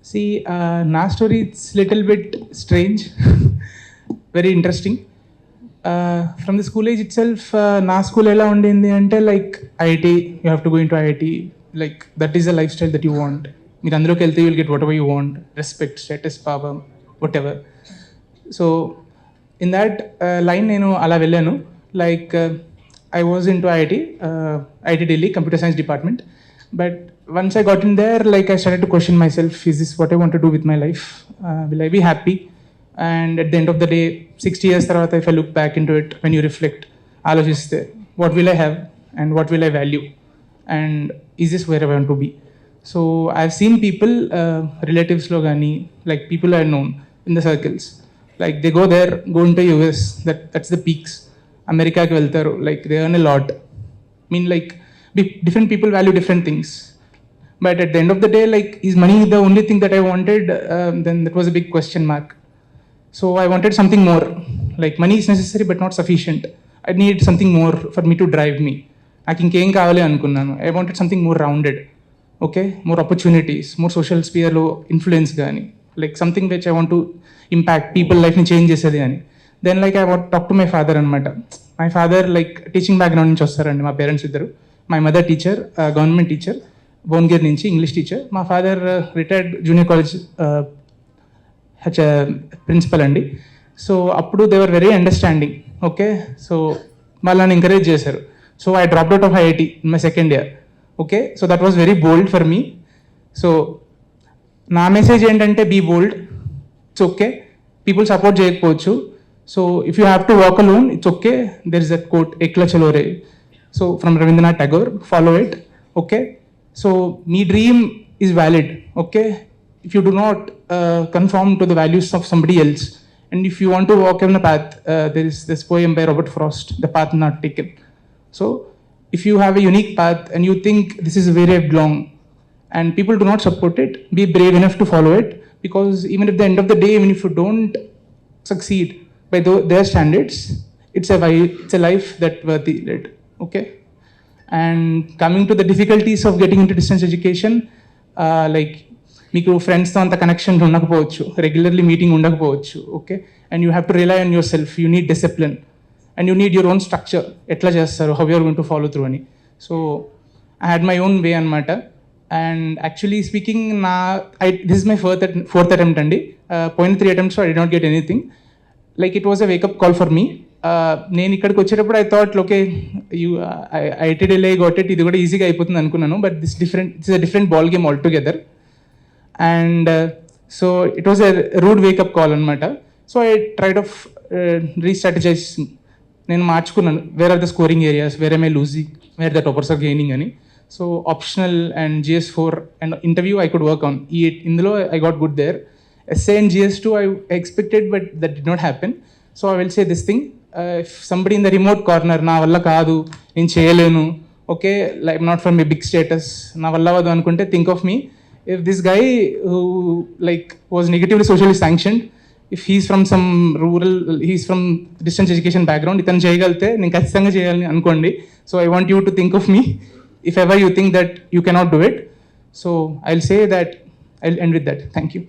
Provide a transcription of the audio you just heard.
See, na story, it's little bit strange, very interesting. From the school age itself, na school ela undindi ante like IIT, you have to go into IIT, like that is the lifestyle that you want. Meer anduloki velte you will get whatever you want, respect, status, power, whatever. So in that line nenu ala vellanu, like I was into IIT Delhi, computer science department. But once I got in there, like I started to question myself, is this what I want to do with my life? Will I be happy? And at the end of the day, 60 years tarvata, if I look back into it, when you reflect, ఆలోచిస్తే what will I have and what will I value? And is this where I want to be? So I've seen people, relatives lo gani, like people I known in the circles, like they go there, go into US, that's the peaks. America ki veltaru, like they earn a lot. I mean, like different people value different things. But at the end of the day, like, is money the only thing that I wanted? Then that was a big question mark. So I wanted something more. Like money is necessary but not sufficient. I need something more for me to drive me. I inkem kavali anukunnanu. I wanted something more rounded. Okay, more opportunities, more social sphere lo influence gaani. Like something which I want to impact people life ni change chesedi ani. Then like I want to talk to my father anamata. My father like teaching background nunchi vastarandi ma parents iddaru. My mother teacher, government teacher, Bongir nunchi English teacher. My father retired junior college principal andi. So appudu they were very understanding. Okay, so malani encourage chesaru. So I dropped out of IIT in my second year. Okay, so that was very bold for me. So na message entante be bold. It's okay, people support cheyakapochu. So if you have to walk alone, it's okay. There is that quote, 𝗂𝗽𝗍𝗁𝗂𝗧, so from Rabindranath Tagore, follow it. Okay, so me dream is valid. Okay, if you do not conform to the values of somebody else, and if you want to walk on a path, there is this poem by Robert Frost, The Path Not Taken. So if you have a unique path and you think this is where I belong, and people do not support it, be brave enough to follow it, because even at the end of the day, even if you don't succeed by their standards, it's a life that worthy led. Okay, and coming to the difficulties of getting into distance education, like మీకు ఫ్రెండ్స్తో అంత connection ఉండకపోవచ్చు, regularly meeting ఉండకపోవచ్చు. Okay, and you have to rely on your self, you need discipline and you need your own structure. ఎట్లా చేస్తారు, how you are going to follow through అని. So I had my own way అనమాట. And actually speaking this is my fourth attempt అండి. పోయిన 3 attempts I did not get anything. Like it was a wake up call for me. నేను ఇక్కడికి వచ్చేటప్పుడు I thought okay IIT Delhi got it, ఇది కూడా ఈజీగా అయిపోతుంది అనుకున్నాను. But it's a different ball game all together. And so it was a rude wake up call అనమాట. So I tried of restrategize. నేను మార్చుకున్నాను, where are the scoring areas, where am I losing, where the toppers are gaining అని. So optional and GS4 and interview I could work on. ఇందులో I got good there. essay and GS2 I expected, but that did not happen. So I will say this thing, if somebody in the remote corner, na valla kaadu, నేను చేయలేను, okay, like I'm not from a big status, na valla vadu anukunte, think of me. If this guy who like was negatively socially sanctioned, if he's from some rural, he's from distance education background, ఇతను చేయగలితే నేను ఖచ్చితంగా చేయాలని అనుకోండి. So I want you to think of me if ever you think that you cannot do it. So I'll say that, I'll end with that. Thank you.